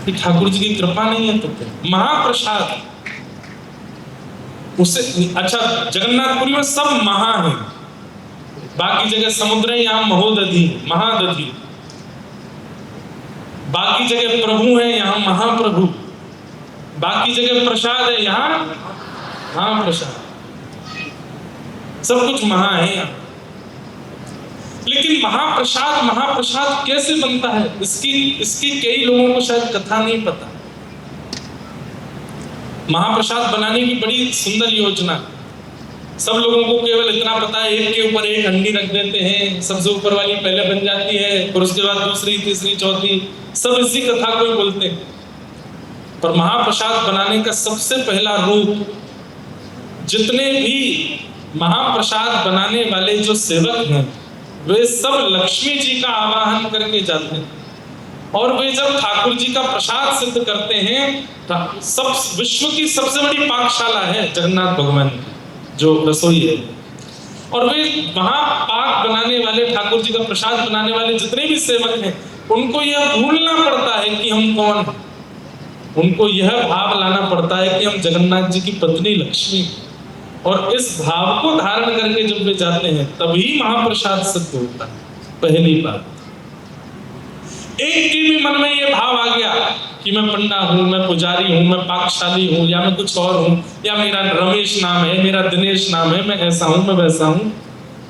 कि ठाकुर जी की कृपा नहीं है तो क्या? महाप्रसाद उससे अच्छा, जगन्नाथपुरी में सब महा है, बाकी जगह समुद्र है, यहाँ महोदधि महादधि, बाकी जगह प्रभु है, यहाँ महाप्रभु, बाकी जगह प्रसाद है, यहाँ महाप्रसाद, सब कुछ महा है यहाँ। लेकिन महाप्रसाद महाप्रसाद कैसे बनता है, इसकी कई लोगों को शायद कथा नहीं पता। महाप्रसाद बनाने की बड़ी सुंदर योजना, सब लोगों को केवल इतना पता है, एक के ऊपर एक हंडी रख देते हैं, सबसे ऊपर वाली पहले बन जाती है, और उसके बाद दूसरी तीसरी चौथी, सब इसी कथा को ही बोलते हैं। पर महाप्रसाद बनाने का सबसे पहला रूप, जितने भी महाप्रसाद बनाने वाले जो सेवक हैं वे सब लक्ष्मी जी का आवाहन करके जाते हैं, और वे जब ठाकुर जी का प्रसाद सिद्ध करते हैं, सब विश्व की सबसे बड़ी पाकशाला है जगन्नाथ भगवान की जो रसोई है, और वे वहां पाक बनाने वाले, ठाकुर जी का प्रसाद बनाने वाले जितने भी सेवक हैं, उनको यह भूलना पड़ता है कि हम कौन हैं, उनको यह भाव लाना पड़ता है कि हम जगन्नाथ जी की पत्नी लक्ष्मी, और इस भाव को धारण करके जब वे जाते हैं तभी महाप्रसाद सिद्ध होता है। पहली बात, एक के भी मन में ये भाव आ गया कि मैं पंडा हूं, मैं पुजारी हूं, मैं पाकशाली हूं, या मैं कुछ और हूं, या मेरा रमेश नाम है, मेरा दिनेश नाम है, मैं ऐसा हूं, मैं वैसा हूं,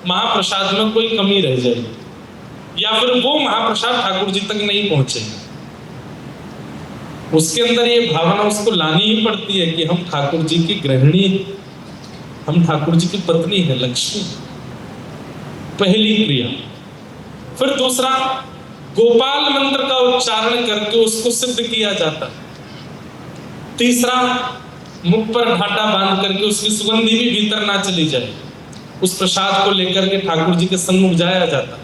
महाप्रसाद में कोई कमी रह जाएगी, या फिर वो महाप्रसाद ठाकुर जी तक नहीं पहुंचेगा। उसके अंदर ये भावना उसको लानी ही पड़ती है कि हम ठाकुर जी की गृहिणी, हम ठाकुर जी की पत्नी है लक्ष्मी, पहली क्रिया। फिर दूसरा, गोपाल मंत्र का उच्चारण करके उसको सिद्ध किया जाता है। तीसरा, मुख पर घाटा बांध करके उसकी सुगंधी भी भीतर ना चली जाए, उस प्रसाद को लेकर के ठाकुर जी के सम्मुख जाया जाता है।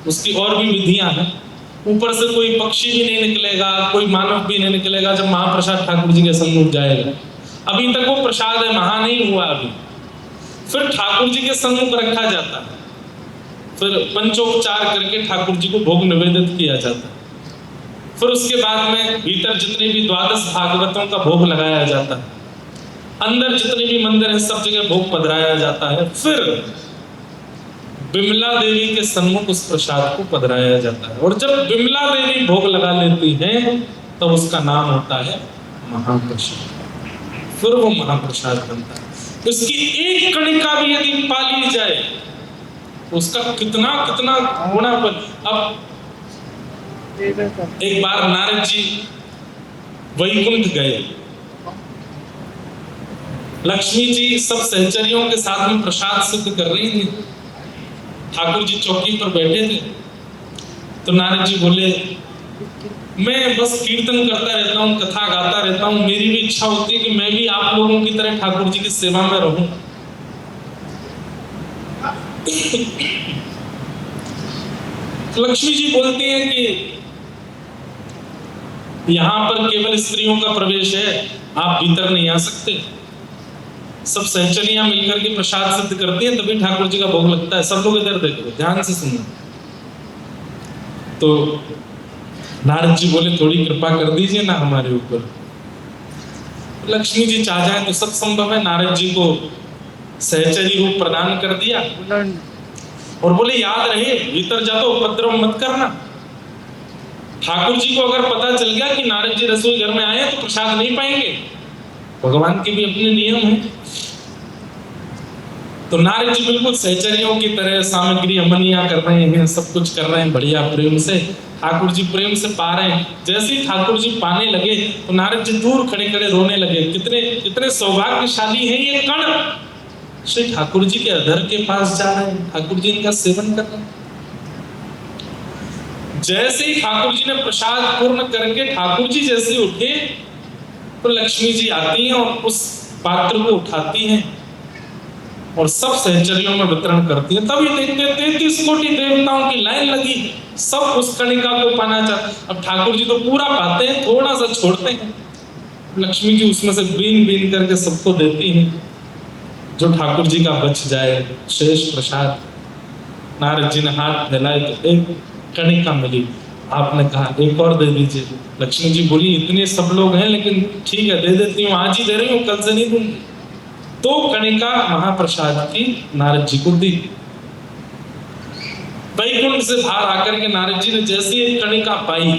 उसकी और भी विधियां हैं, ऊपर से कोई पक्षी भी नहीं निकलेगा, कोई मानव भी नहीं निकलेगा जब महाप्रसाद ठाकुर जी के सम्मुख जाएगा। अभी तक वो प्रसाद है, महा नहीं हुआ अभी। फिर ठाकुर जी के सम्मुख रखा जाता है, फिर पंचोपचार करके ठाकुर जी को भोग निवेदित किया जाता है। फिर उसके बाद में भीतर जितने भी 12 भागवतों का भोग लगाया जाता है, अंदर जितने भी मंदिर हैं सब जगह भोग पधराया जाता है। फिर विमला देवी के सम्मुख उस प्रसाद को पधराया जाता है, और जब विमला देवी भोग लगा लेती हैं तब तो उसका नाम होता है महाप्रसाद। फिर वो महाप्रसाद बनता है। उसकी एक कणिका भी यदि पा ली जाए उसका कितना कितना गुना पर। अब एक बार नारद जी वैकुंठ गए, लक्ष्मी जी सब सहचरियों के साथ में प्रसाद सिद्ध कर रही थी, ठाकुर जी चौकी पर बैठे थे। तो नारद जी बोले, मैं बस कीर्तन करता रहता हूँ, कथा गाता रहता हूँ, मेरी भी इच्छा होती है कि मैं भी आप लोगों की तरह ठाकुर जी की सेवा में रहूं। लक्ष्मी जी बोलती हैं कि यहां पर केवल स्त्रियों का प्रवेश है, आप भीतर नहीं आ सकते। सब सहचरियां मिलकर के प्रसाद सिद्ध करती हैं, तभी ठाकुर जी का भोग लगता है। सब लोग इधर देखो, ध्यान से सुनना। तो नारद जी बोले, थोड़ी कृपा कर दीजिए ना हमारे ऊपर। लक्ष्मी जी चाह जाए तो सब संभव है। नारद जी को सहचरी रूप प्रदान कर दिया और बोले, याद रहे भीतर जातो उपद्रव मत करना। ठाकुर जी को अगर पता चल गया कि नारद जी रसोई घर में आए तो प्रसाद नहीं पाएंगे, भगवान के भी अपने नियम हैं। तो नारद जी बिल्कुल सहचरियों की तरह सामग्री अमनिया कर रहे हैं, सब कुछ कर रहे हैं बढ़िया प्रेम से। ठाकुर जी प्रेम से पा रहे हैं। जैसे ही ठाकुर जी पाने लगे तो नारद जी दूर खड़े खड़े रोने लगे। कितने कितने सौभाग्यशाली हैं ये कण, श्री ठाकुर जी के अधर के पास जा रहे हैं, ठाकुर जी इनका सेवन कर रहे हैं। जैसे ही ठाकुर जी ने प्रसाद पूर्ण करके ठाकुर जी जैसे उठे तो लक्ष्मी जी आती हैं और उस पात्र को उठाती हैं और सब सहचरियों में वितरण करती है। तभी देखते 33 कोटि देवताओं की लाइन लगी, सब उस कणिका को पाना चाहते। अब ठाकुर जी तो पूरा पाते हैं, थोड़ा सा छोड़ते हैं। लक्ष्मी जी उसमें से बीन बीन करके सबको देती हैं, जो ठाकुर जी का बच जाए शेष प्रसाद। नारद जी ने हाथ फैलाए तो एक कणिका मिली आपने कहा एक और दे दीजिए। लक्ष्मी जी बोली इतने सब लोग हैं, लेकिन ठीक है दे देती हूँ, आज ही दे रही हूँ, कल से नहीं दूंगी। 2 कणिका महाप्रसाद की नारद जी को दी। वैकुंठ से बाहर आकर के नारद जी ने जैसी एक कणिका पाई,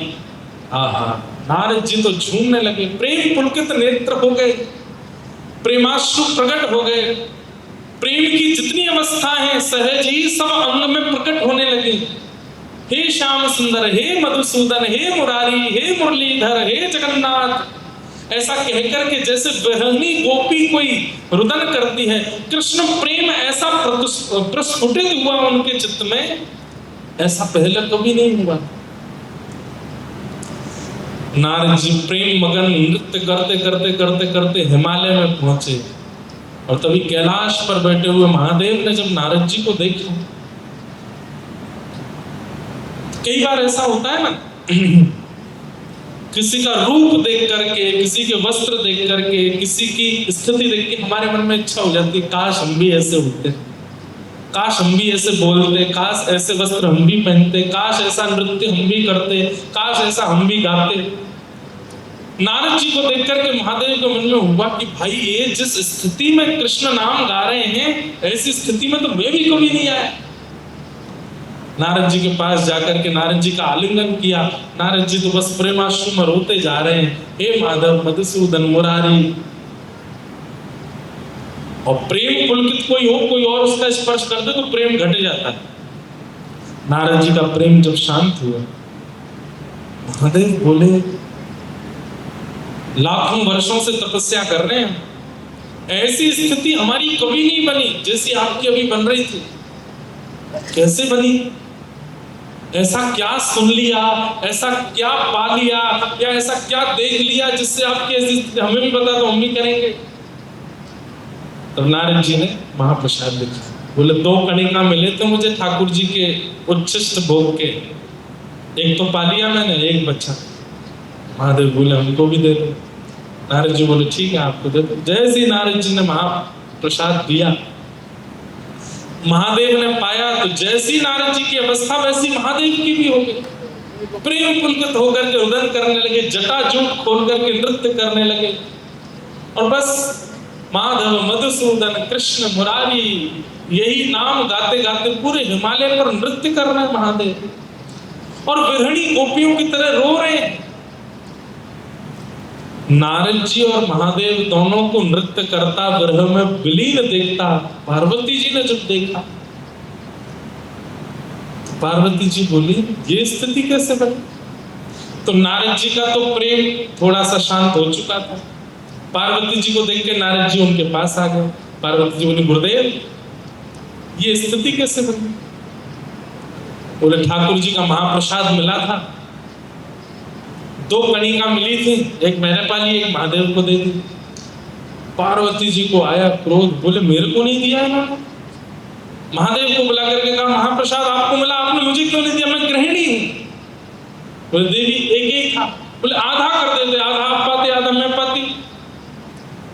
आहा, नारद जी तो झूमने लगे, प्रेम पुलकित नेत्र हो गए, प्रेमाश्रु प्रकट हो गए, प्रेम की जितनी अवस्था है सहज ही सब अंग में प्रकट होने लगी। हे श्याम सुंदर, हे मधुसूदन, हे मुरारी, हे मुरलीधर, हे जगन्नाथ, ऐसा कहकर के जैसे विरहिणी गोपी कोई रुदन करती है, कृष्ण प्रेम ऐसा प्रस्फुटित हुआ उनके चित्त में, ऐसा पहले कभी नहीं हुआ। नारद जी प्रेम मगन नृत्य करते करते करते करते हिमालय में पहुंचे, और तभी कैलाश पर बैठे हुए महादेव ने जब नारद जी को देखा, कई बार ऐसा होता है ना किसी का रूप देख करके, किसी के वस्त्र देख करके, किसी की स्थिति देख के हमारे मन में इच्छा हो जाती है काश हम भी ऐसे होते, काश हम भी ऐसे बोलते, काश ऐसे वस्त्र हम भी पहनते, काश ऐसा नृत्य हम भी करते, काश ऐसा हम भी गाते। नारद जी को देख करके महादेव के मन में हुआ कि भाई ये जिस स्थिति में कृष्ण नाम गा रहे हैं, ऐसी स्थिति में तो मैं भी कभी नहीं आया। नारद जी के पास जाकर के नारद जी का आलिंगन किया। नारद जी तो बस प्रेमाश्रु में रोते जा रहे हैं, हे माधव, मधुसूदन, मुरारी। और प्रेम पुलकित कोई हो, कोई और उसका स्पर्श कर दे तो प्रेम घट जाता है। नारद जी का प्रेम जब शांत हुआ, महादेव बोले लाखों वर्षों से तपस्या कर रहे हैं, ऐसी स्थिति हमारी कभी नहीं बनी जैसी आपकी अभी बन रही थी। कैसे बनी? ऐसा क्या सुन लिया, ऐसा क्या पा लिया, या ऐसा क्या देख लिया जिससे आपकी ऐसी स्थिति, हमें भी बता दो, हम भी करेंगे। तब नारद जी ने महाप्रसाद लिखा, बोले 2 कणिका मिले थे मुझे ठाकुर जी के उच्छिष्ट भोग के, एक तो पा लिया मैंने, एक बच्चा। महादेव बोले हमको भी दे दो। नारद जी बोले ठीक है आपको दे दो। जैसे ही नारद जी ने महाप्रसाद दिया, महादेव ने पाया तो जैसी नारद जी की अवस्था वैसी महादेव की भी हो गई। प्रेम पुलकित होकर के रुदन करने लगे, जटाजूट खोल करके नृत्य करने लगे, और बस माधव, मधुसूदन, कृष्ण, मुरारी, यही नाम गाते गाते पूरे हिमालय पर नृत्य कर रहे हैं महादेव, और विरहिणी गोपियों की तरह रो रहे हैं। नारद जी और महादेव दोनों को नृत्य करता विरह में विलीन देखता पार्वती जी ने जब देखा, तो पार्वती जी बोली ये स्थिति कैसे बनी? तो नारद जी का तो प्रेम थोड़ा सा शांत हो चुका था। पार्वती जी को देख के नारद जी उनके पास आ गए। पार्वती जी बोली गुरुदेव ये स्थिति कैसे बनी? बोले ठाकुर जी का महाप्रसाद मिला था, 2 कणिका मिली थी, एक मैंने पाली, एक महादेव को दे दी। पार्वती जी को आया क्रोध, बोले मेरे को नहीं दिया इन्होंने। महादेव को बुला करके कहा महाप्रसाद आपको मिला, आपने मुझे क्यों नहीं दिया, मैं गृहिणी हूं। बोले देवी एक ही था। बोले आधा कर देते, आधा आप पाते आधा मैं पाती।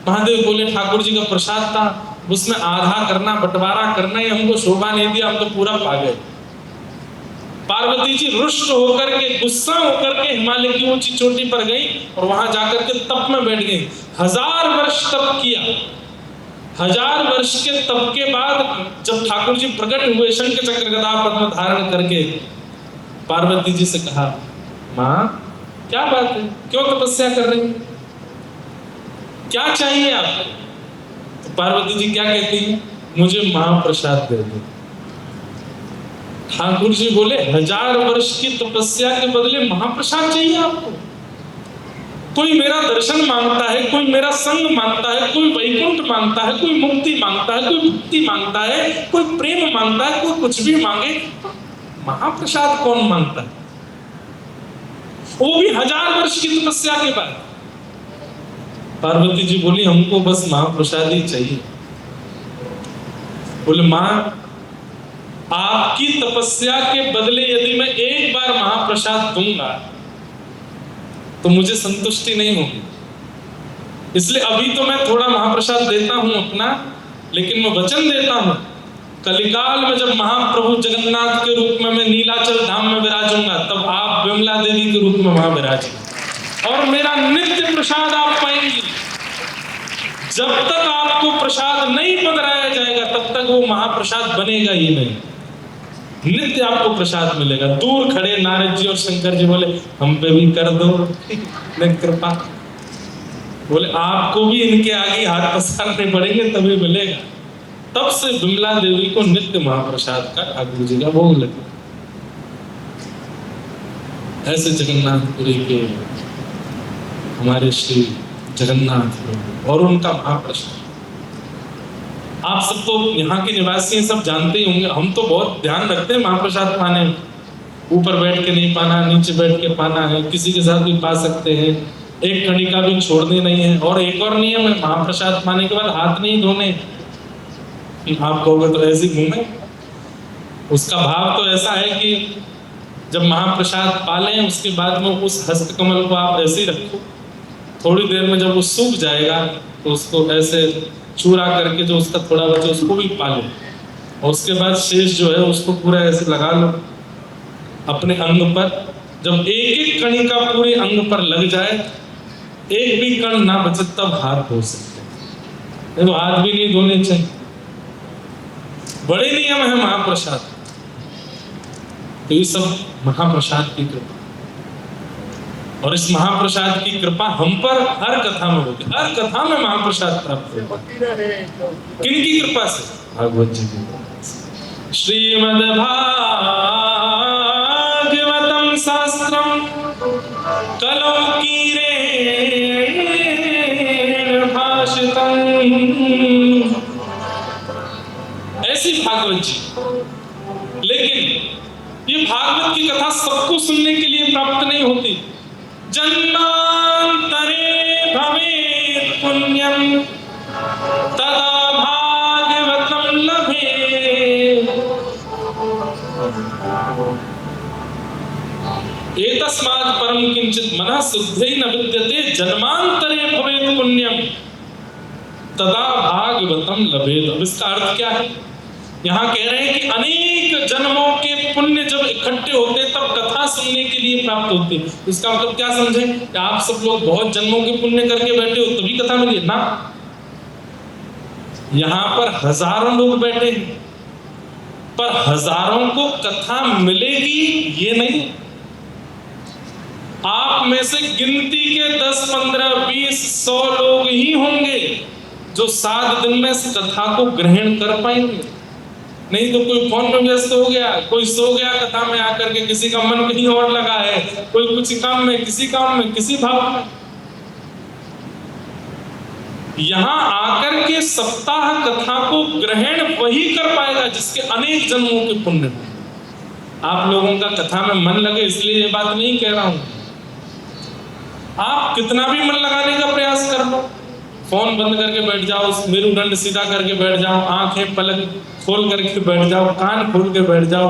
महादेव बोले ठाकुर जी का प्रसाद था, उसमें आधा करना, बंटवारा करना ही हमको शोभा नहीं दिया, हम तो पूरा पा गए। पार्वती जी रुष्ट होकर के, गुस्सा होकर के हिमालय की ऊंची चोटी पर गई और वहां जाकर के तप में बैठ गई। 1000 वर्ष तप किया। 1000 वर्ष के तप के बाद जब ठाकुर जी प्रकट हुए शंख चक्र गदा पद्म धारण करके, पार्वती जी से कहा माँ क्या बात है, क्यों तपस्या कर रही हैं, क्या चाहिए आपको? तो पार्वती जी क्या कहती है, मुझे महाप्रसाद दे दो। ठाकुर जी बोले 1000 वर्ष की तपस्या के बदले महाप्रसाद चाहिए आपको? कोई मेरा दर्शन मांगता है, कोई मेरा संग मांगता है, कोई वैकुंठ मांगता है, कोई मुक्ति मांगता है, कोई मुक्ति मांगता है, कोई प्रेम मांगता है, कोई कुछ भी मांगे, महाप्रसाद कौन मांगता है? वो भी 1000 वर्ष की तपस्या के बाद। पार्वती जी बोली हमको बस महाप्रसाद ही चाहिए। बोले मां आपकी तपस्या के बदले यदि मैं एक बार महाप्रसाद दूंगा तो मुझे संतुष्टि नहीं होगी, इसलिए अभी तो मैं थोड़ा महाप्रसाद देता हूं अपना, लेकिन मैं वचन देता हूं कलिकाल में जब महाप्रभु जगन्नाथ के रूप में मैं नीलाचल धाम में विराजूंगा तब आप विमला देवी के रूप में वहां विराजे और मेरा नित्य प्रसाद आप पाएंगे। जब तक आपको प्रसाद नहीं बनाया जाएगा तब तक वो महाप्रसाद बनेगा ही नहीं। नित्य आपको प्रसाद मिलेगा। दूर खड़े नारद जी और शंकर जी बोले हम पे भी कर दो कृपा। बोले आपको भी इनके आगे हाथ पसारने पड़ेंगे तभी मिलेगा। तब से विमला देवी को नित्य महाप्रसाद का ठाकुर जी का भोग लगा। ऐसे जगन्नाथपुरी के हमारे श्री जगन्नाथ और उनका महाप्रसाद आप सब तो यहाँ के निवासी सब जानते ही होंगे। हम तो बहुत ध्यान रखते हैं महाप्रसाद पाने, ऊपर बैठ के नहीं पाना, नीचे बैठ के पाना है, किसी के साथ भी पा सकते हैं, एक कणिका भी छोड़नी नहीं है। और एक और नियम है, महाप्रसाद पाने के बाद हाथ नहीं धोने। आप कहोगे तो ऐसे घूमे, उसका भाव तो ऐसा है कि जब महाप्रसाद पालें उसके बाद में उस हस्तकमल को आप ऐसे ही रखो, थोड़ी देर में जब वो सूख जाएगा तो उसको ऐसे चूरा करके जो उसका थोड़ा बचे उसको भी पालो और उसके बाद शेष जो है उसको पूरा ऐसे लगा लो अपने अंग पर। जब एक एक कणी का पूरे अंग पर लग जाए, एक भी कण ना बचे तब हाथ धो सकते हैं। तो हाथ भी नहीं धोने चाहिए। बड़े नियम है महाप्रसाद। तो ये सब महाप्रसाद की कृपा और इस महाप्रसाद की कृपा हम पर हर कथा में होगी। हर कथा में महाप्रसाद प्राप्त होगा। किनकी कृपा से? भागवत जी की। श्रीमद् भागवतम शास्त्रम कलौ कीरेण भाषितम्। ऐसी भागवत जी। लेकिन ये भागवत की कथा सबको सुनने के लिए प्राप्त नहीं होती। जन्मांतरे भवेत् पुण्यं तदा भागवतं लभेत्। एतस्मात् परं किंचित् मनः शुद्धै न विद्यते जन्मांतरे भवेत् पुण्यं तदा भागवतं लभेत्। अब इसका अर्थ क्या है? यहाँ कह रहे हैं कि अनेक जन्मों के पुण्य जब इकट्ठे होते तब कथा सुनने के लिए प्राप्त होती। इसका मतलब क्या समझे कि आप सब लोग बहुत जन्मों के पुण्य करके बैठे हो तभी कथा मिली ना। यहाँ पर हजारों लोग बैठे हैं पर हजारों को कथा मिलेगी ये नहीं। आप में से गिनती के 10, 15, 20, 100 लोग ही होंगे जो 7 दिन में इस कथा को ग्रहण कर पाएंगे। नहीं तो कोई फोन में व्यस्त हो गया, कोई सो गया कथा में आकर के, किसी का मन कहीं और लगा है, कोई कुछ काम में, किसी काम में, किसी भाव में। यहां आकर के सप्ताह कथा को ग्रहण वही कर पाएगा जिसके अनेक जन्मों के पुण्य हो। आप लोगों का कथा में मन लगे इसलिए ये बात नहीं कह रहा हूं। आप कितना भी मन लगाने का प्रयास कर लो, फोन बंद करके बैठ जाओ, मेरुदंड सीधा करके बैठ जाओ, आंखें पलक खोल करके बैठ जाओ, कान खोल के बैठ जाओ,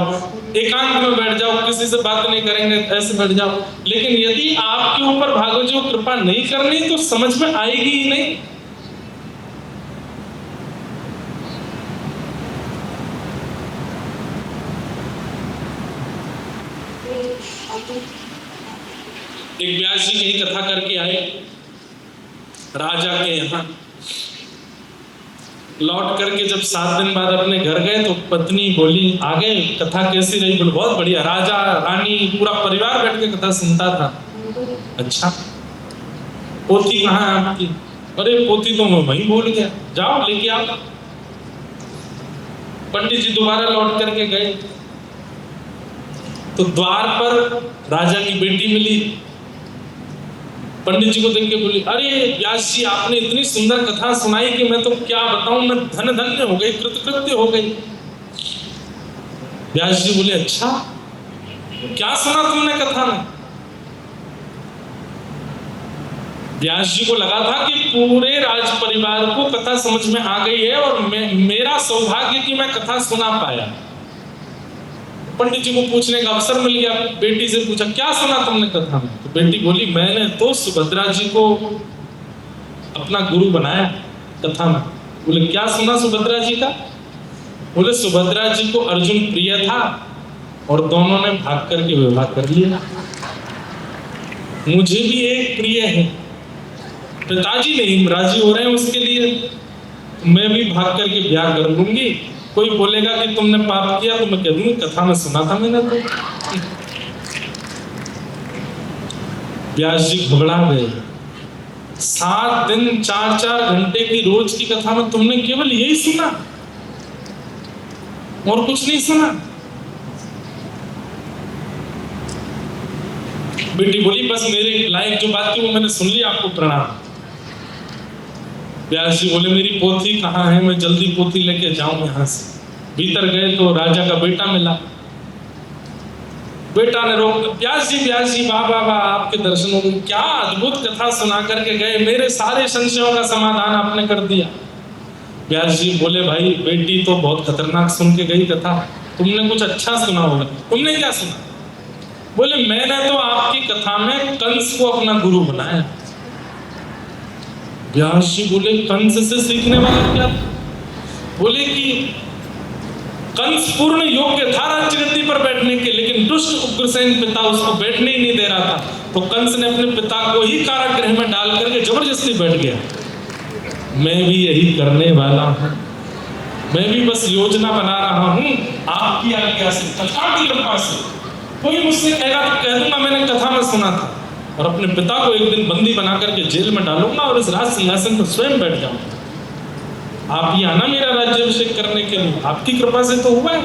एकांत में बैठ जाओ, किसी से बात नहीं करेंगे ऐसे बैठ जाओ। लेकिन यदि आपके ऊपर भागवत जी को कृपा नहीं करनी तो समझ में आएगी ही नहीं। एक व्यास जी कहीं कथा करके आए राजा के यहाँ, लौट करके जब 7 दिन बाद अपने घर गए तो पत्नी बोली आगे कथा कैसी रही? बोले बहुत बढ़िया, राजा रानी पूरा परिवार बैठ के कथा सुनता था। अच्छा पोती कहाँ है आपकी? अरे पोती तो मैं वहीं भूल गया, जाओ लेके आओ। पंडित जी दोबारा लौट करके गए तो द्वार पर राजा की बेटी मिली। पंडित जी को देख के बोली अरे व्यास जी आपने इतनी सुंदर कथा सुनाई कि मैं तो क्या बताऊं, मैं धन धन्य हो गई, कृतकृत्य हो गई। व्यास जी बोले अच्छा क्या सुना तुमने कथा में? व्यास जी को लगा था कि पूरे राज परिवार को कथा समझ में आ गई है और मेरा सौभाग्य कि मैं कथा सुना पाया। पंडित जी को पूछने का अवसर मिल गया। बेटी से पूछा क्या सुना तुमने कथा में? तो बेटी बोली मैंने तो सुभद्रा जी को अपना गुरु बनाया कथा में। बोले क्या सुना सुभद्रा जी का? बोले सुभद्रा जी को अर्जुन प्रिय था और दोनों ने भाग करके विवाह कर लिया। मुझे भी एक प्रिय है, पिताजी नहीं राजी हो रहे हैं उसके लिए, मैं भी भाग करके ब्याह कर लूंगी। कोई बोलेगा कि तुमने पाप किया तो मैं कह दूंगी कथा में सुना था मैंने तो। व्यास जी घबरा गए। 7 दिन 4-4 घंटे की रोज की कथा में तुमने केवल यही सुना और कुछ नहीं सुना? बेटी बोली बस मेरे लायक जो बात थी वो मैंने सुन ली, आपको प्रणाम। व्यास जी बोले मेरी पोथी कहाँ है, मैं जल्दी पोथी लेके जाऊं यहाँ से। भीतर गए तो राजा का बेटा मिला। बेटा ने रोक, व्यास जी वाह वाह वाह, आपके दर्शन हो गए, क्या अद्भुत कथा सुना करके गए, मेरे सारे संशयों का समाधान आपने कर दिया। व्यास जी बोले भाई बेटी तो बहुत खतरनाक सुन के गई कथा, तुमने कुछ अच्छा सुना होगा। तुमने क्या सुना? बोले मैंने तो आपकी कथा में कंस को अपना गुरु बनाया। व्यास जी बोले कंस से सीखने वाला क्या? बोले कि कंस पूर्ण योग्य था राज्यगद्दी पर बैठने के, लेकिन दुष्ट उग्रसेन पिता उसको बैठने ही नहीं दे रहा था, तो कंस ने अपने पिता को ही कारागृह में डाल करके जबरदस्ती बैठ गया। मैं भी यही करने वाला हूं, मैं भी बस योजना बना रहा हूं आपकी आज्ञा से, कथा की कृपा से। कोई मुझसे कहेगा तो कह दूंगा मैंने कथा में सुना था, और अपने पिता को एक दिन बंदी बना करके जेल में डालूंगा और इस राज सिंहासन पर स्वयं बैठ जाऊंगा। आप ही आना मेरा राज्याभिषेक करने के लिए, आपकी कृपा से तो हुआ है।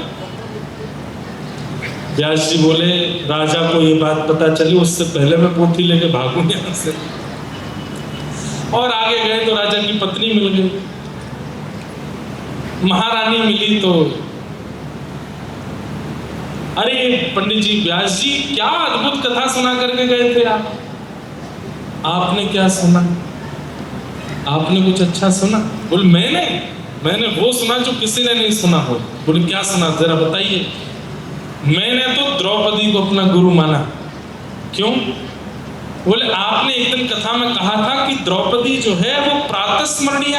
व्यास जी बोले राजा को ये बात पता चली उससे पहले मैं पोथी लेके भागूं यहाँ से। और आगे गए तो राजा की पत्नी मिल गई, महारानी मिली। तो अरे पंडित जी व्यास जी क्या अद्भुत कथा सुना करके गए थे आप, आपने क्या सुना? आपने कुछ अच्छा सुना? बोले मैंने वो सुना जो किसी ने नहीं सुना हो। बोले क्या सुना जरा बताइए। मैंने तो द्रौपदी को अपना गुरु माना। क्यों? बोले आपने एक दिन कथा में कहा था कि द्रौपदी जो है वो प्रातः स्मरणीय,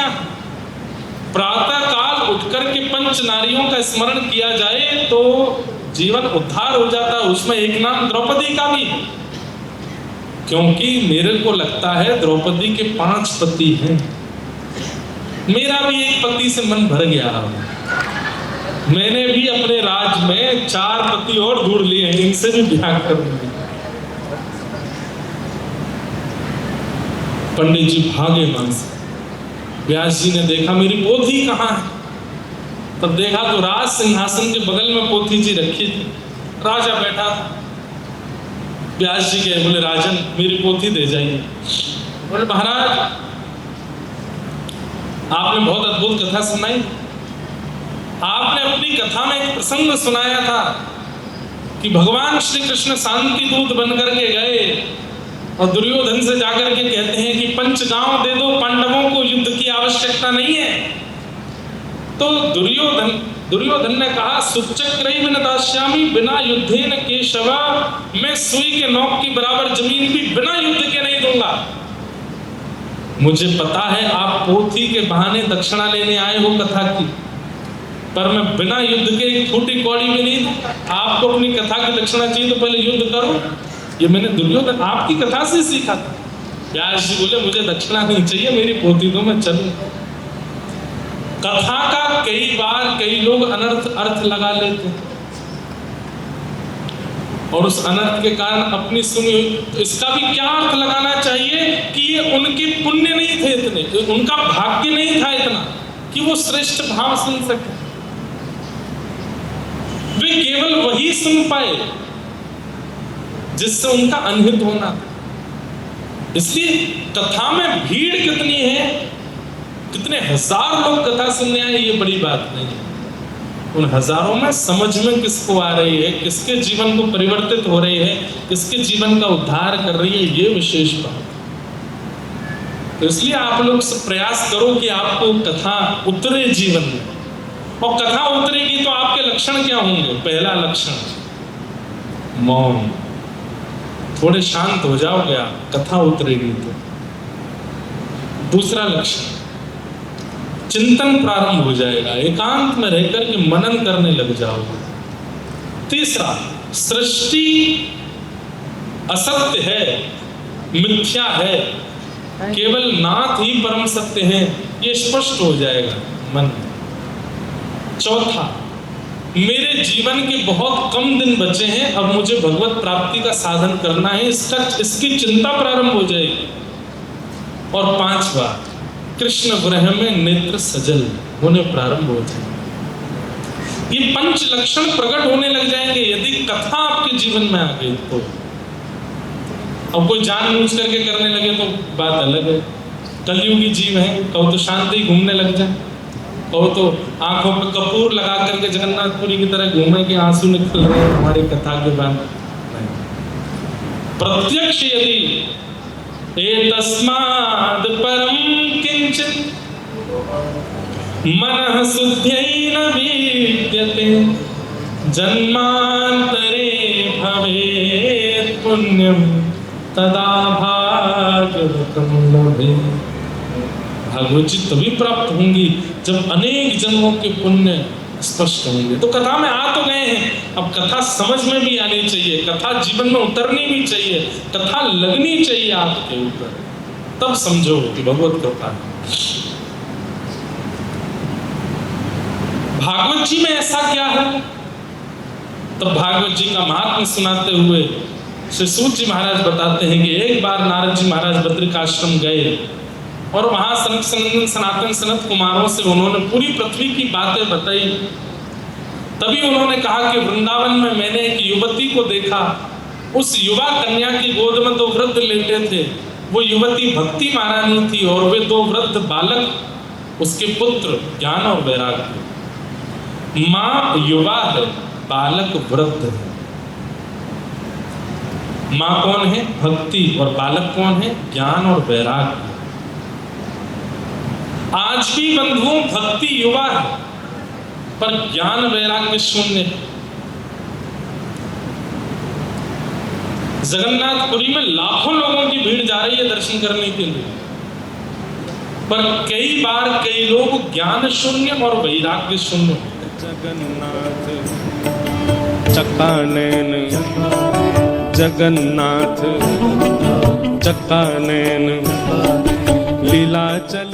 प्रातः काल उठकर के पंच नारियों का स्मरण किया जाए तो जीवन उद्धार हो जाता है। उसमें एक नाम द्रौपदी का भी, क्योंकि मेरे को लगता है द्रौपदी के 5 पति हैं। मेरा भी एक पति से मन भर गया, मैंने भी अपने राज में 4 पति और ढूंढ लिए हैं, इनसे भी ब्याह कर लूंगी। पंडित जी भागे मन से। व्यास जी ने देखा मेरी पोथी कहाँ है, तब देखा तो राज सिंहासन के बगल में पोथी जी रखी थी, राजा बैठा था। व्यास जी गए, बोले राजन मेरी पोथी दे जाइए। बोले महाराज आपने बहुत अद्भुत कथा सुनाई, आपने अपनी कथा में एक प्रसंग सुनाया था कि भगवान श्री कृष्ण शांति दूत बन करके गए और दुर्योधन से जाकर के कहते हैं कि पंच गांव दे दो, पांडवों को युद्ध की आवश्यकता नहीं है। तो दुर्योधन ने कहा सुचक्रैव न दास्यामि बिना युद्धेन केशव, मैं सुई के नोक की बराबर जमीन भी बिना युद्ध के नहीं दूंगा। मुझे पता है आप पोथी के बहाने दक्षिणा लेने आए हो कथा की, पर मैं बिना युद्ध के एक फूटी कौड़ी में नहीं दूंगा। आपको अपनी कथा की दक्षिणा चाहिए तो पहले युद्ध करो। ये मैंने दुर्योधन आपकी कथा से सीखा था। व्यास जी बोले मुझे दक्षिणा नहीं चाहिए, मेरी पोथी दो मैं चलूं। कथा का कई बार कई लोग अनर्थ अर्थ लगा लेते हैं और उस अनर्थ के कारण अपनी सुनी। इसका भी क्या अर्थ लगाना चाहिए कि ये उनके पुण्य नहीं थे इतने, उनका भाग्य नहीं था इतना कि वो श्रेष्ठ भाव सुन सके। वे केवल वही सुन पाए जिससे उनका अनहित होना था। इसलिए कथा में भीड़ कितनी है, कितने हजार लोग कथा सुनने आए, ये बड़ी बात नहीं है। उन हजारों में समझ में किसको आ रही है, किसके जीवन को परिवर्तित हो रही है, किसके जीवन का उद्धार कर रही है, ये विशेष बात। तो इसलिए आप लोग प्रयास करो कि आपको कथा उतरे जीवन में, और कथा उतरेगी तो आपके लक्षण क्या होंगे? पहला लक्षण मौन, थोड़े शांत हो जाओगे आप, कथा उतरेगी तो। दूसरा लक्षण चिंतन प्रारंभ हो जाएगा, एकांत में रहकर के मनन करने लग जाओगे। तीसरा सृष्टि असत्य है मिथ्या है, केवल नाथ ही परम सत्य है, ये स्पष्ट हो जाएगा मन में। चौथा, मेरे जीवन के बहुत कम दिन बचे हैं, अब मुझे भगवत प्राप्ति का साधन करना है, इसकी चिंता प्रारंभ हो जाएगी। और पांचवा, कृष्ण ग्रह में नेत्र सजल होने प्रारंभ हो जाएंगे। ये पंच लक्षण प्रकट होने लग जाएंगे यदि कथा आपके जीवन में आ गई तो। अब कोई जानबूझ करके करने लगे तो बात अलग है, कलयुगी जीव है, कहो तो शांति घूमने लग जाए, कहो तो आंखों पे कपूर लगा करके जगन्नाथपुरी की तरह घूमे कि आंसू निकल रहे हैं हमारी कथा के बाद। प्रत्यक्ष यदि एतस्माद् परम किंचित् मनः शुद्ध्यैन विद्यते जन्मांतरे भवेत् पुण्यं तदा भागवतं लभेत्। भागवत जी तभी प्राप्त होंगी जब अनेक जन्मों के पुण्य स्पष्ट होंगे। तो कथा में आ तो गए हैं, अब कथा समझ में भी आनी चाहिए, कथा जीवन में उतरनी भी चाहिए, कथा लगनी चाहिए आपके ऊपर, तब समझो कि भगवत कृपा है। भागवत जी में ऐसा क्या है? तब भागवत जी का महात्म्य सुनाते हुए श्री सूत जी महाराज बताते हैं कि एक बार नारद जी महाराज बद्रिकाश्रम गए और वहां सनातन सनत कुमारों से उन्होंने पूरी पृथ्वी की बातें बताई। तभी उन्होंने कहा कि वृंदावन में मैंने एक युवती को देखा, उस युवा कन्या की गोद में 2 वृद्ध लेटे थे। वो युवती भक्ति महारानी थी और वे 2 वृद्ध बालक उसके पुत्र ज्ञान और वैराग्य। माँ युवा है, बालक वृद्ध है। माँ कौन है? भक्ति। और बालक कौन है? ज्ञान और वैराग्य। आज भी बंधुओं भक्ति युवा है पर ज्ञान वैराग्य शून्य है। जगन्नाथपुरी में लाखों लोगों की भीड़ जा रही है दर्शन करने के लिए, पर कई बार कई लोग ज्ञान शून्य और वैराग्य शून्य। जगन्नाथ चक्कानैन जगन्नाथ चक्कानैन लीला चल